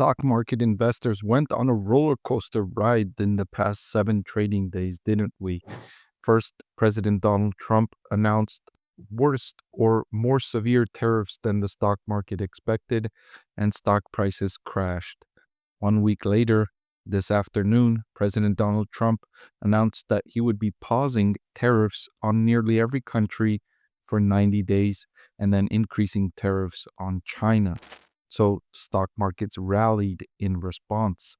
Stock market investors went on a roller coaster ride in the past 7 trading days, didn't we? First, President Donald Trump announced worse or more severe tariffs than the stock market expected, and stock prices crashed. 1 week later, this afternoon, President Donald Trump announced that he would be pausing tariffs on nearly every country for 90 days and then increasing tariffs on China. So stock markets rallied in response.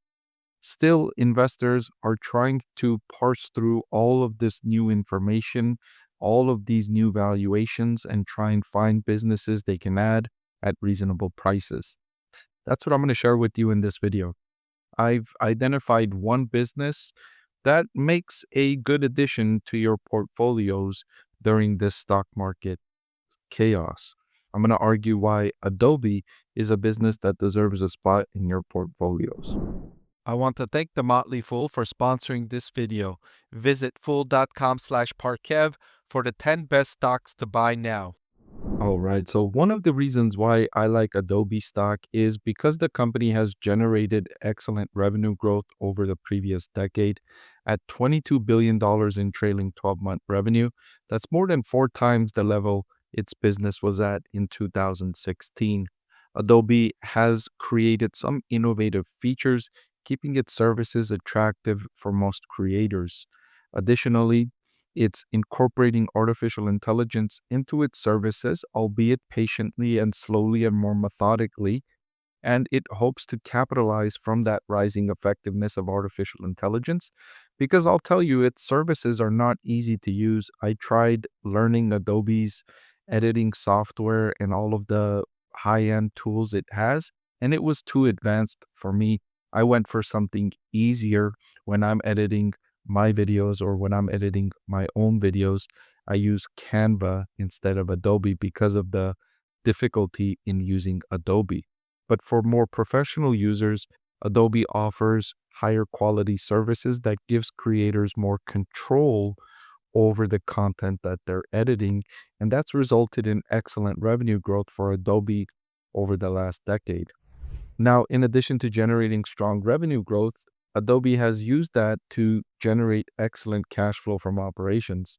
Still, investors are trying to parse through all of this new information, all of these new valuations, and try and find businesses they can add at reasonable prices. That's what I'm going to share with you in this video. I've identified one business that makes a good addition to your portfolios during this stock market chaos. I'm going to argue why Adobe is a business that deserves a spot in your portfolios. I want to thank The Motley Fool for sponsoring this video. Visit fool.com/Parkev for the 10 best stocks to buy now. All right, so one of the reasons why I like Adobe stock is because the company has generated excellent revenue growth over the previous decade. At $22 billion in trailing 12-month revenue, that's more than 4 times the level its business was at in 2016. Adobe has created some innovative features, keeping its services attractive for most creators. Additionally, it's incorporating artificial intelligence into its services, albeit patiently and slowly and more methodically, and it hopes to capitalize from that rising effectiveness of artificial intelligence. Because I'll tell you, its services are not easy to use. I tried learning Adobe's editing software and all of the high-end tools it has, and it was too advanced for me. I went for something easier when I'm editing my videos or when I'm editing my own videos. I use Canva instead of Adobe because of the difficulty in using Adobe. But for more professional users, Adobe offers higher quality services that gives creators more control over the content that they're editing, and that's resulted in excellent revenue growth for Adobe over the last decade. Now, in addition to generating strong revenue growth, Adobe has used that to generate excellent cash flow from operations.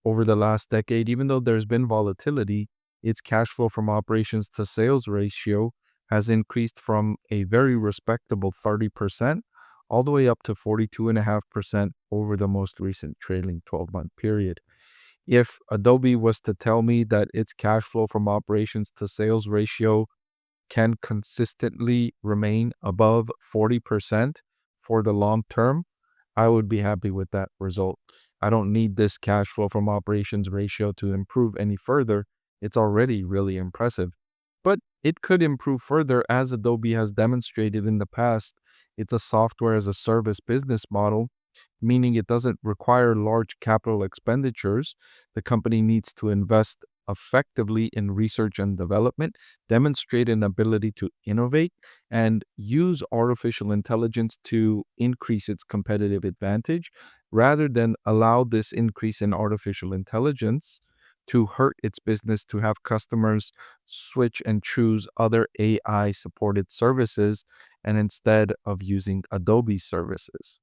Over the last decade, even though there's been volatility, its cash flow from operations to sales ratio has increased from a very respectable 30% all the way up to 42.5% over the most recent trailing 12-month period. If Adobe was to tell me that its cash flow from operations to sales ratio can consistently remain above 40% for the long term, I would be happy with that result. I don't need this cash flow from operations ratio to improve any further. It's already really impressive. But it could improve further, as Adobe has demonstrated in the past. It's a software as a service business model, meaning it doesn't require large capital expenditures. The company needs to invest effectively in research and development, demonstrate an ability to innovate, and use artificial intelligence to increase its competitive advantage, rather than allow this increase in artificial intelligence to hurt its business, to have customers switch and choose other AI-supported services and instead of using Adobe services.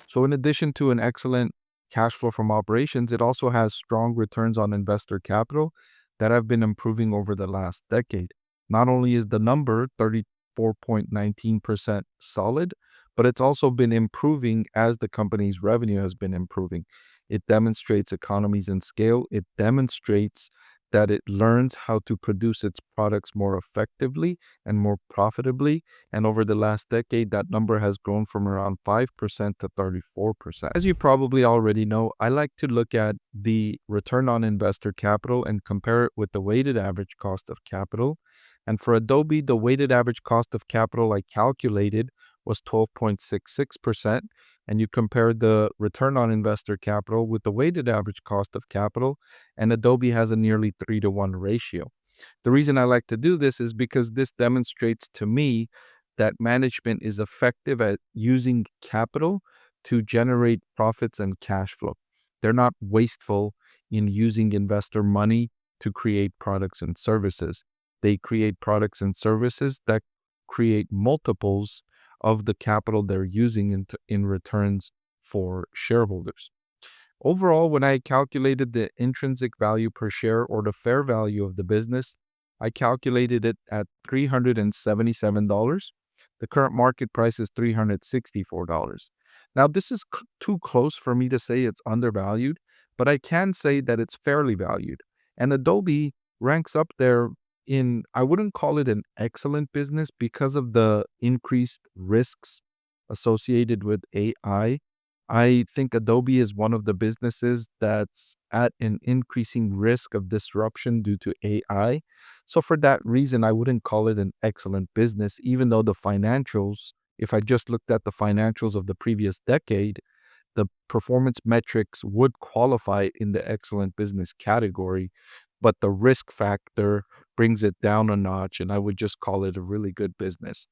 So in addition to an excellent cash flow from operations, it also has strong returns on investor capital that have been improving over the last decade. Not only is the number 34.19% solid, but it's also been improving as the company's revenue has been improving. It demonstrates economies in scale. It demonstrates that it learns how to produce its products more effectively and more profitably. And over the last decade, that number has grown from around 5% to 34%. As you probably already know, I like to look at the return on investor capital and compare it with the weighted average cost of capital. And for Adobe, the weighted average cost of capital I calculated was 12.66%. And you compare the return on investor capital with the weighted average cost of capital, and Adobe has a nearly 3-to-1 ratio. The reason I like to do this is because this demonstrates to me that management is effective at using capital to generate profits and cash flow. They're not wasteful in using investor money to create products and services. They create products and services that create multiples of the capital they're using in returns for shareholders. Overall, when I calculated the intrinsic value per share or the fair value of the business, I calculated it at $377. The current market price is $364. Now, this is too close for me to say it's undervalued, but I can say that it's fairly valued. And Adobe ranks up there I wouldn't call it an excellent business because of the increased risks associated with AI. I think Adobe is one of the businesses that's at an increasing risk of disruption due to AI. So, for that reason, I wouldn't call it an excellent business, even though the financials, if I just looked at the financials of the previous decade, the performance metrics would qualify in the excellent business category, but the risk factor brings it down a notch, and I would just call it a really good business.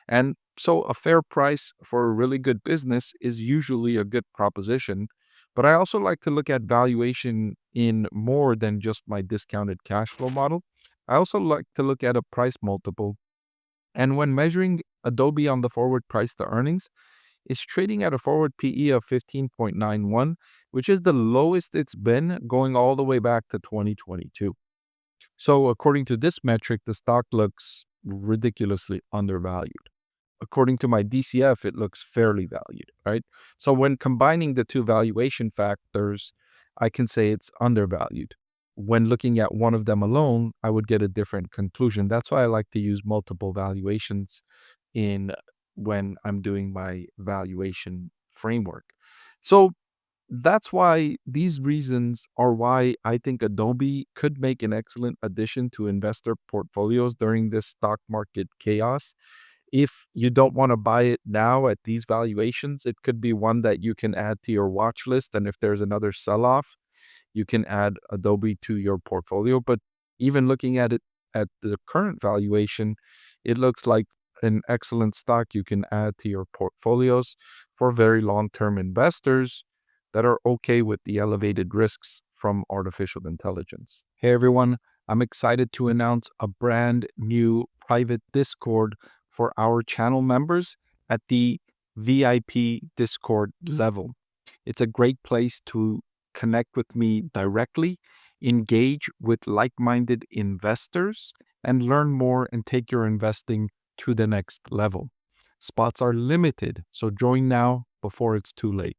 And so, a fair price for a really good business is usually a good proposition. But I also like to look at valuation in more than just my discounted cash flow model. I also like to look at a price multiple. And when measuring Adobe on the forward price to earnings, it's trading at a forward PE of 15.91, which is the lowest it's been going all the way back to 2022. So, according to this metric, the stock looks ridiculously undervalued. According to my DCF, it looks fairly valued, right? So, when combining the two valuation factors, I can say it's undervalued. When looking at one of them alone, I would get a different conclusion. That's why I like to use multiple valuations in when I'm doing my valuation framework. So, that's why these reasons are why I think Adobe could make an excellent addition to investor portfolios during this stock market chaos. If you don't want to buy it now at these valuations, it could be one that you can add to your watch list. And if there's another sell off, you can add Adobe to your portfolio. But even looking at it at the current valuation, it looks like an excellent stock you can add to your portfolios for very long term investors that are okay with the elevated risks from artificial intelligence. Hey everyone, I'm excited to announce a brand new private Discord for our channel members at the VIP Discord level. It's a great place to connect with me directly, engage with like minded investors, and learn more and take your investing to the next level. Spots are limited, so join now before it's too late.